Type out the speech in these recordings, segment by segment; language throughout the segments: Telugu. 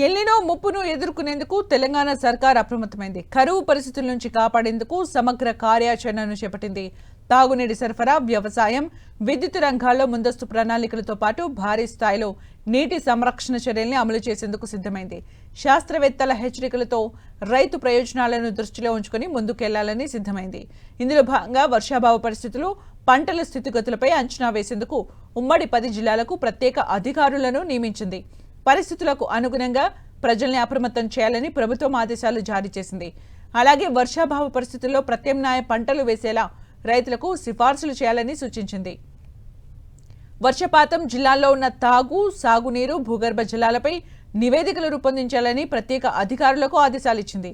ఎల్నినో ముప్పును ఎదుర్కొనేందుకు తెలంగాణ సర్కార్ అప్రమత్తమైంది. కరువు పరిస్థితుల నుంచి కాపాడేందుకు సమగ్ర కార్యాచరణను చేపట్టింది. తాగునీటి సరఫరా, వ్యవసాయం, విద్యుత్ రంగాల్లో ముందస్తు ప్రణాళికలతో పాటు భారీ స్థాయిలో నీటి సంరక్షణ చర్యల్ని అమలు చేసేందుకు సిద్ధమైంది. శాస్త్రవేత్తల హెచ్చరికలతో రైతు ప్రయోజనాలను దృష్టిలో ఉంచుకుని ముందుకెళ్లాలని సిద్ధమైంది. ఇందులో భాగంగా వర్షాభావ పరిస్థితులు, పంటల స్థితిగతులపై అంచనా వేసేందుకు ఉమ్మడి 10 జిల్లాలకు ప్రత్యేక అధికారులను నియమించింది. పరిస్థితులకు అనుగుణంగా ప్రజల్ని అప్రమత్తం చేయాలని ప్రభుత్వం ఆదేశాలు జారీ చేసింది. అలాగే వర్షాభావ పరిస్థితుల్లో ప్రత్యామ్నాయ పంటలు వేసేలా రైతులకు సిఫార్సులు చేయాలని సూచించింది. వర్షపాతం, జిల్లాల్లో ఉన్న తాగు, సాగునీరు, భూగర్భ జలాలపై నివేదికలు రూపొందించాలని ప్రత్యేక అధికారులకు ఆదేశాలు ఇచ్చింది.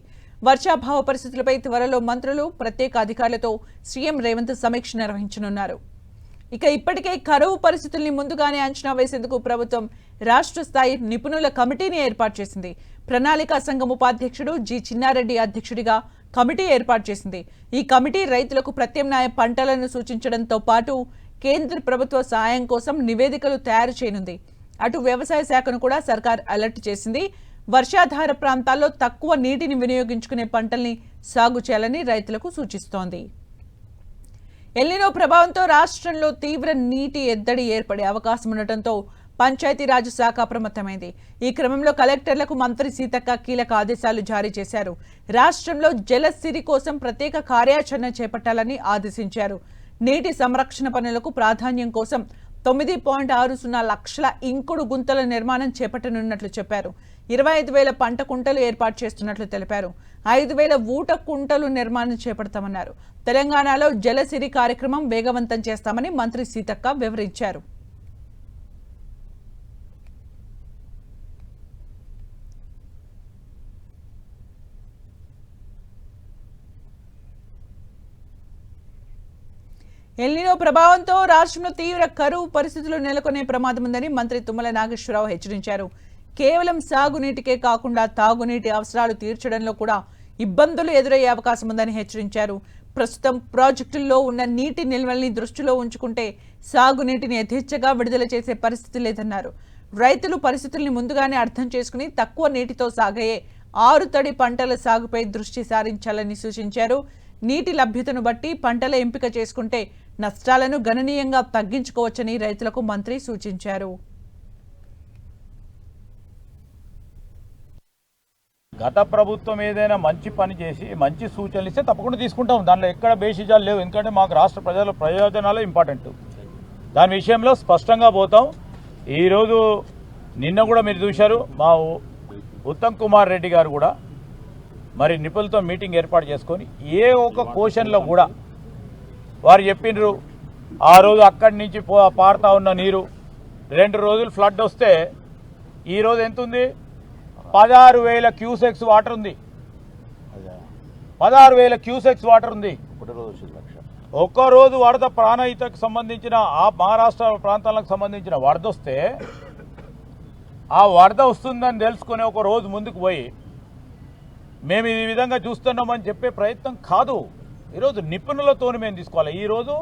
వర్షాభావ పరిస్థితులపై త్వరలో మంత్రులు, ప్రత్యేక అధికారులతో సీఎం రేవంత్ సమీక్ష నిర్వహించనున్నారు. ఇప్పటికే కరువు పరిస్థితుల్ని ముందుగానే అంచనా వేసేందుకు ప్రభుత్వం రాష్ట్ర స్థాయి నిపుణుల కమిటీని ఏర్పాటు చేసింది. ప్రణాళికా సంఘం ఉపాధ్యక్షుడు జి చిన్నారెడ్డి అధ్యక్షుడిగా కమిటీ ఏర్పాటు చేసింది. ఈ కమిటీ రైతులకు ప్రత్యామ్నాయ పంటలను సూచించడంతో పాటు కేంద్ర ప్రభుత్వ సాయం కోసం నివేదికలు తయారు చేయనుంది. అటు వ్యవసాయ శాఖను కూడా సర్కార్ అలర్ట్ చేసింది. వర్షాధార ప్రాంతాల్లో తక్కువ నీటిని వినియోగించుకునే పంటల్ని సాగు చేయాలని రైతులకు సూచిస్తోంది. ఎల్నినో ప్రభావంతో రాష్ట్రంలో తీవ్ర నీటి ఎద్దడి ఏర్పడే అవకాశం ఉండటంతో పంచాయతీరాజ్ శాఖ అప్రమత్తమైంది. ఈ క్రమంలో కలెక్టర్లకు మంత్రి సీతక్క కీలక ఆదేశాలు జారీ చేశారు. రాష్ట్రంలో జలసిరి కోసం ప్రత్యేక కార్యాచరణ చేపట్టాలని ఆదేశించారు. నీటి సంరక్షణ పనులకు ప్రాధాన్యం కోసం 9.60 లక్షల ఇంకుడు గుంతల నిర్మాణం చేపట్టనున్నట్లు చెప్పారు. 25,000 పంట కుంటలు ఏర్పాటు చేస్తున్నట్లు తెలిపారు. 5,000 ఊట కుంటలు నిర్మాణం చేపడతామన్నారు. తెలంగాణలో జలసిరి కార్యక్రమం వేగవంతం చేస్తామని మంత్రి సీతక్క వివరించారు. ఎల్నినో ప్రభావంతో రాష్ట్రంలో తీవ్ర కరువు పరిస్థితులు నెలకొనే ప్రమాదం ఉందని మంత్రి తుమ్మల నాగేశ్వరరావు హెచ్చరించారు. కేవలం సాగునీటికే కాకుండా తాగునీటి అవసరాలు తీర్చడంలో కూడా ఇబ్బందులు ఎదురయ్యే అవకాశం ఉందని హెచ్చరించారు. ప్రస్తుతం ప్రాజెక్టుల్లో ఉన్న నీటి నిల్వల్ని దృష్టిలో ఉంచుకుంటే సాగునీటిని యథేచ్ఛగా విడుదల చేసే పరిస్థితి లేదన్నారు. రైతులు పరిస్థితుల్ని ముందుగానే అర్థం చేసుకుని తక్కువ నీటితో సాగయ్యే ఆరుతడి పంటల సాగుపై దృష్టి సారించాలని సూచించారు. నీటి లభ్యతను బట్టి పంటల ఎంపిక చేసుకుంటే నష్టాలను గణనీయంగా తగ్గించుకోవచ్చని రైతులకు మంత్రి సూచించారు. గత ప్రభుత్వం ఏదైనా మంచి పని చేసి మంచి సూచనలు ఇస్తే తప్పకుండా తీసుకుంటాం. దానిలో ఎక్కడ బేషిజాలు లేవు. ఎందుకంటే మాకు రాష్ట్ర ప్రజల ప్రయోజనాలు ఇంపార్టెంట్. దాని విషయంలో స్పష్టంగా పోతాం. ఈరోజు నిన్న కూడా మీరు చూశారు, మా ఉత్తమ్ కుమార్ రెడ్డి గారు కూడా మరి నిపుణులతో మీటింగ్ ఏర్పాటు చేసుకొని ఏ ఒక్క క్వశ్చన్లో కూడా వారు చెప్పినారు. ఆ రోజు అక్కడి నుంచి పారుతా ఉన్న నీరు 2 రోజులు ఫ్లడ్ వస్తే ఈరోజు ఎంత ఉంది? 16,000 క్యూసెక్స్ వాటర్ ఉంది. 16,000 క్యూసెక్స్ వాటర్ ఉంది. ఒక్కరోజు వరద ప్రాణహితకు సంబంధించిన ఆ మహారాష్ట్ర ప్రాంతాలకు సంబంధించిన వరద వస్తే ఆ వరద వస్తుందని తెలుసుకుని ఒక రోజు ముందుకు పోయి మేము ఈ విధంగా చూస్తున్నామని చెప్పే ప్రయత్నం కాదు. ఈరోజు నిపుణులతో మేము తీసుకోవాలి. ఈరోజు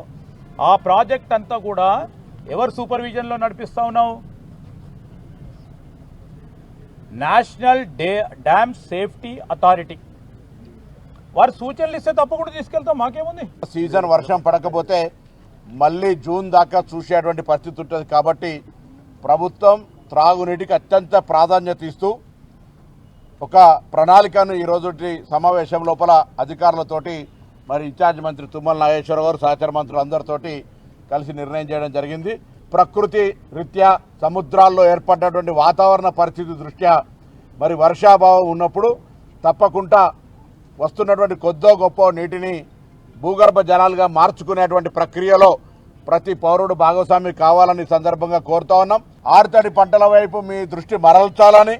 ఆ ప్రాజెక్ట్ అంతా కూడా ఎవరు సూపర్విజన్లో నడిపిస్తూ ఉన్నాం? నేషనల్ డ్యామ్ సేఫ్టీ అథారిటీ వారు సూచనలు ఇస్తే తప్పకుండా తీసుకెళ్తాం. మాకేముంది? సీజన్ వర్షం పడకపోతే మళ్ళీ జూన్ దాకా చూసేటువంటి పరిస్థితి ఉంటుంది. కాబట్టి ప్రభుత్వం త్రాగునీటికి అత్యంత ప్రాధాన్యత ఇస్తూ ఒక ప్రణాళికను ఈరోజు సమావేశం లోపల అధికారులతోటి మరి ఇన్ఛార్జ్ మంత్రి తుమ్మల నాగేశ్వరరావు గారు, సహచర మంత్రులు అందరితోటి కలిసి నిర్ణయం చేయడం జరిగింది. ప్రకృతి రీత్యా సముద్రాల్లో ఏర్పడినటువంటి వాతావరణ పరిస్థితి దృష్ట్యా మరి వర్షాభావం ఉన్నప్పుడు తప్పకుండా వస్తున్నటువంటి కొద్దో గొప్ప నీటిని భూగర్భ జలాలుగా మార్చుకునేటువంటి ప్రక్రియలో ప్రతి పౌరుడు భాగస్వామి కావాలని సందర్భంగా కోరుతా ఉన్నాం. ఆరుతడి పంటల వైపు మీ దృష్టి మరల్చాలని,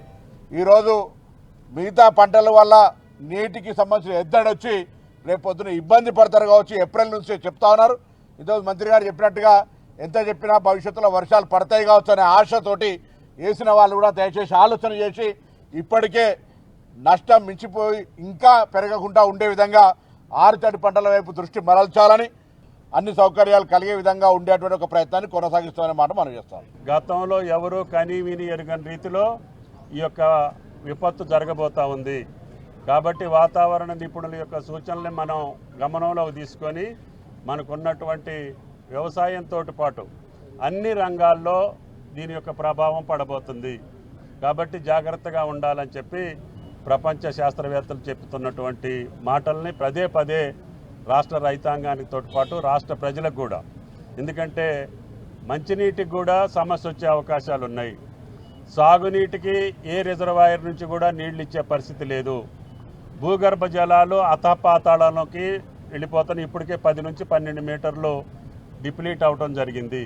ఈరోజు మిగతా పంటల వల్ల నీటికి సంబంధించిన ఎద్దడి వచ్చి రేపు పొద్దున ఇబ్బంది పడతారు కావచ్చు. ఏప్రిల్ నుంచి చెప్తా ఉన్నారు. ఈరోజు మంత్రి గారు చెప్పినట్టుగా ఎంత చెప్పినా భవిష్యత్తులో వర్షాలు పడతాయి కావచ్చు అనే ఆశతోటి వేసిన వాళ్ళు కూడా దయచేసి ఆలోచన చేసి ఇప్పటికే నష్టం మించిపోయి ఇంకా పెరగకుండా ఉండే విధంగా ఆరుతడి పంటల వైపు దృష్టి మరల్చాలని, అన్ని సౌకర్యాలు కలిగే విధంగా ఉండేటువంటి ఒక ప్రయత్నాన్ని కొనసాగిస్తామనే మాట మనం చేస్తాం. గతంలో ఎవరూ కని విని ఎరుగని రీతిలో ఈ యొక్క విపత్తు జరగబోతూ ఉంది. కాబట్టి వాతావరణ నిపుణుల యొక్క సూచనల్ని మనం గమనంలోకి తీసుకొని మనకున్నటువంటి వ్యవసాయంతో పాటు అన్ని రంగాల్లో దీని యొక్క ప్రభావం పడబోతుంది. కాబట్టి జాగ్రత్తగా ఉండాలని చెప్పి ప్రపంచ శాస్త్రవేత్తలు చెప్తున్నటువంటి మాటల్ని పదే పదే రాష్ట్ర రైతాంగానితో పాటు రాష్ట్ర ప్రజలకు కూడా, ఎందుకంటే మంచినీటికి కూడా సమస్య వచ్చే అవకాశాలు ఉన్నాయి. సాగునీటికి ఏ రిజర్వాయర్ నుంచి కూడా నీళ్ళు ఇచ్చే పరిస్థితి లేదు. భూగర్భ జలాలు అతపాతాళంలోకి వెళ్ళిపోతున్నాయి. ఇప్పటికే 10 నుంచి 12 మీటర్లు డిప్లీట్ అవటం జరిగింది.